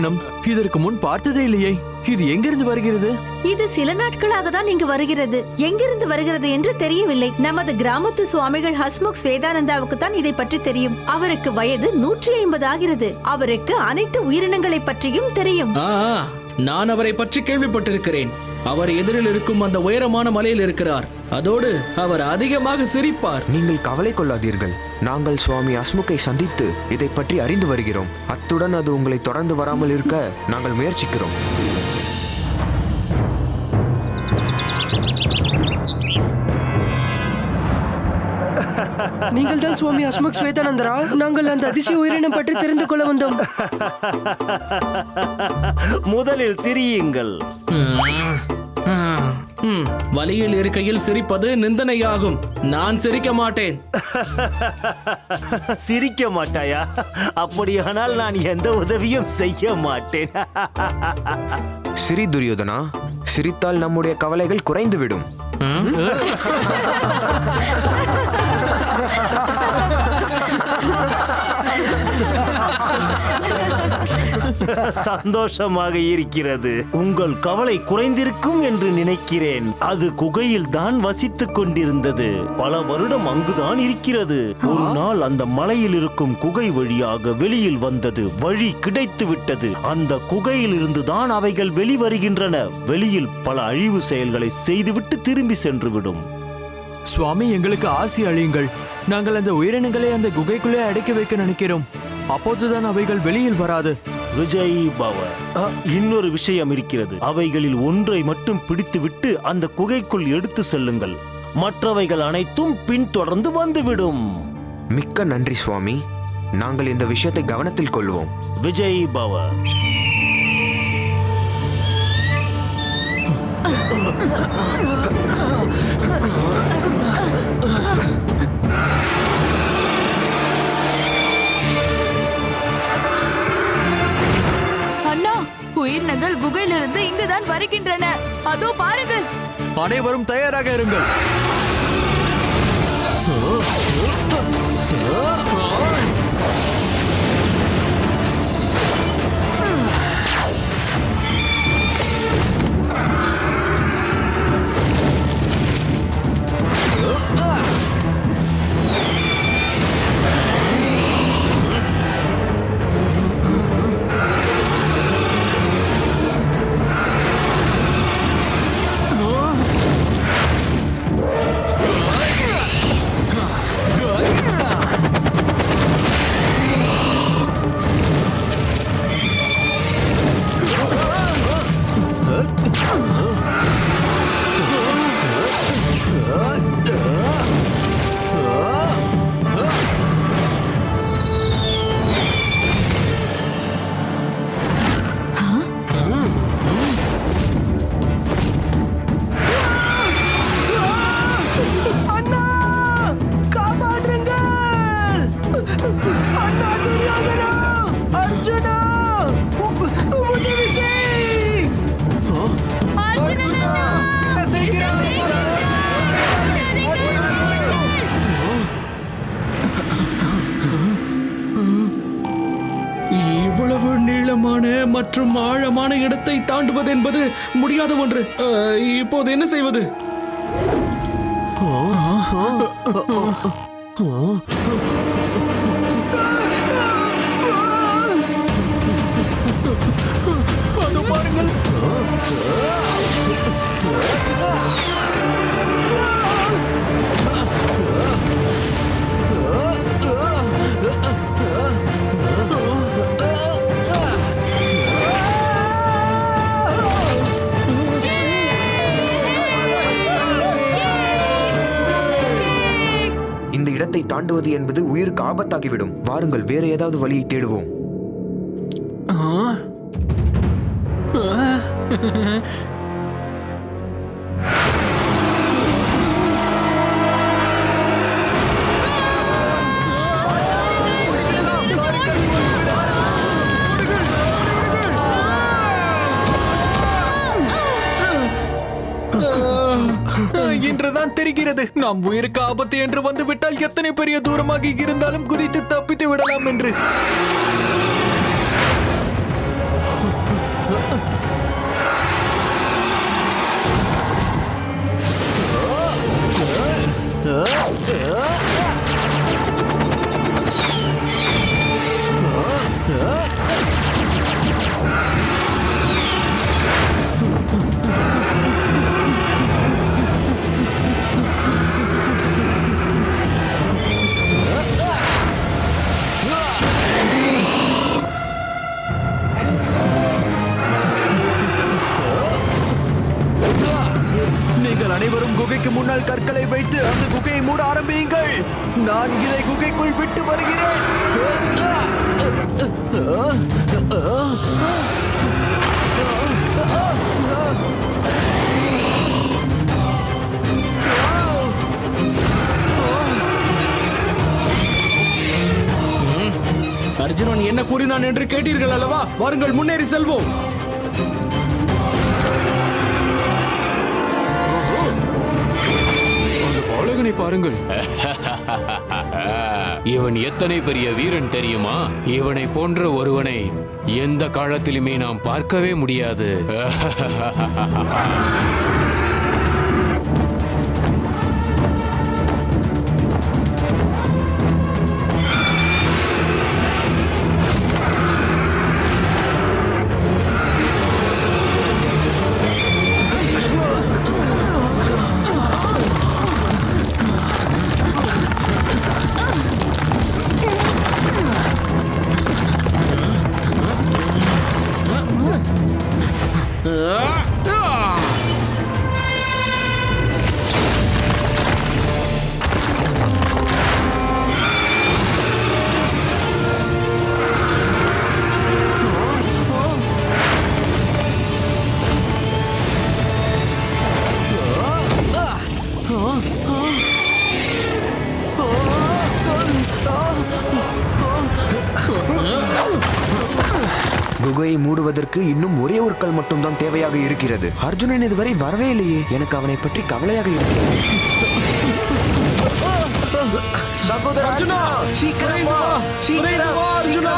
வாகனம். இதற்கு முன் பார்த்ததே இல்லையே. இது எங்கிருந்து வருகிறது? இது சில நாட்களாக தான் இங்கு வருகிறது. எங்கிருந்து வருகிறது என்று தெரியவில்லை. நமது கிராமத்து சுவாமிகள் ஹஸ்முக் ஸ்வேதானந்தாவுக்கு தான் இதை பற்றி தெரியும். அவருக்கு வயது 150 ஆகிறது. அவருக்கு அனைத்து உயிரினங்களை பற்றியும் தெரியும். நான் அவரை பற்றி கேள்விப்பட்டிருக்கிறேன். அவர் எதிரில் இருக்கும் அந்த உயரமான மலையில் இருக்கிறார். அதோடு அவர் அதிகமாக சிரிப்பார். நீங்கள் கவலை கொள்ளாதீர்கள். நாங்கள் சுவாமி ஹஸ்முக்கை சந்தித்து இதை பற்றி அறிந்து வருகிறோம். அத்துடன் அது உங்களை தொடர்ந்து வராமல் இருக்க நாங்கள் முயற்சிக்கிறோம். நீங்கள் தான் சுவாமி ஹஸ்முக் ஸ்வேதானந்தரா? நாங்கள் அந்த அதிசய உயிரினம் பற்றி தெரிந்து கொள்ள வந்தோம். முதலில் சிரியுங்கள். வலியில் இருக்கையில் சிரிப்பது நிந்தனையாகும். நான் சிரிக்க மாட்டேன். சிரிக்க மாட்டாயா? அப்படியானால் நான் எந்த உதவியும் செய்ய மாட்டேன். சிரி துரியோதனா, சிரித்தால் நம்முடைய கவலைகள் குறைந்துவிடும். சந்தோஷமாக இருக்கிறது. உங்கள் கவலை குறைந்திருக்கும் என்று நினைக்கிறேன். அது குகையில் தான் வசித்துக் கொண்டிருந்தது. பல வருடம் அங்குதான் இருக்கிறது. ஒரு நாள் அந்த மலையில் இருக்கும் குகை வழியாக வெளியில் வந்தது. வழி கிடைத்து விட்டது. அந்த குகையில் இருந்துதான் அவைகள் வெளிவருகின்றன. வெளியில் பல அழிவு செயல்களை செய்துவிட்டு திரும்பி சென்றுவிடும். சுவாமி, எங்களுக்கு ஆசி அழியுங்கள். நாங்கள் அந்த உயிரினங்களை அந்த குகைக்குள்ளே அடைக்க வைக்க நினைக்கிறோம். அப்போதுதான் அவைகள் வெளியில் வராது. விஜய் பவ. இன்னொரு விஷயம் இருக்கிறது. அவைகளில் ஒன்றை மட்டும் பிடித்துவிட்டு அந்த குகைக்குள் எடுத்து செல்லுங்கள். மற்றவைகள் அனைத்தும் பின்தொடர்ந்து வந்துவிடும். மிக்க நன்றி சுவாமி. நாங்கள் இந்த விஷயத்தை கவனத்தில் கொள்வோம். விஜய் பவ. அண்ணா, உயிரினங்கள் குகையிலிருந்து இங்குதான் வருகின்றன. அதோ பாருங்கள். அனைவரும் தயாராக இருங்கள். இவ்வளவு நீளமான மற்றும் ஆழமான இடத்தை தாண்டுவது என்பது முடியாத ஒன்று. இப்போது என்ன செய்வது? அதோ பாருங்கள். இந்த இடத்தை தாண்டுவது என்பது உயிருக்கு ஆபத்தாகிவிடும். வாருங்கள், வேற ஏதாவது வழியை தேடுவோம். இன்றுதான் தெரிகிறது, நாம் உயிருக்கு ஆபத்து என்று வந்துவிட்டால் எத்தனை பெரிய தூரமாக இருந்தாலும் குதித்து தப்பித்து விடலாம் என்று. நீங்கள் அனைவரும் குகைக்கு முன்னால் கற்களை வைத்து அந்த குகையை மூட ஆரம்பியுங்கள். நான் இதை குகைக்குள் விட்டு வருகிறேன். அர்ஜுனன் என்ன கூறினான் என்று கேட்டீர்கள் அல்லவா? வாருங்கள், முன்னேறி செல்வோம். அந்த பாலகனை பாருங்கள். இவன் எத்தனை பெரிய வீரன் தெரியுமா? இவனை போன்ற ஒருவனை எந்த காலத்திலுமே நாம் பார்க்கவே முடியாது. குகையை மூடுவதற்கு இன்னும் ஒரே ஒரு கல் மட்டும்தான் தேவையாக இருக்கிறது. அர்ஜுனன் இதுவரை வரவே இல்லையே. எனக்கு அவனை பற்றி கவலையாக இருக்கிறது. சகோதரர் அர்ஜுனா, சீக்கிரம் வா, சீக்கிரம் வா அர்ஜுனா.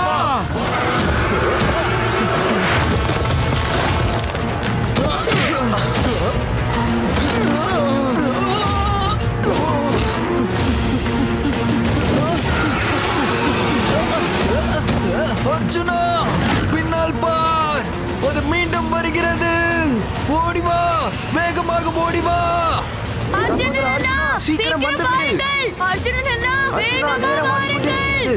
அர்ஜுனா, பின்னால் பார், அது மீண்டும் வருகிறது. ஓடி வா, வேகமாக ஓடி வா. அர்ஜுனன் அண்ணா, சீக்கிரம் சீக்கிரம் வாருங்கள். அர்ஜுனன் அண்ணா, வேகமாக வாருங்கள்.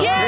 யே!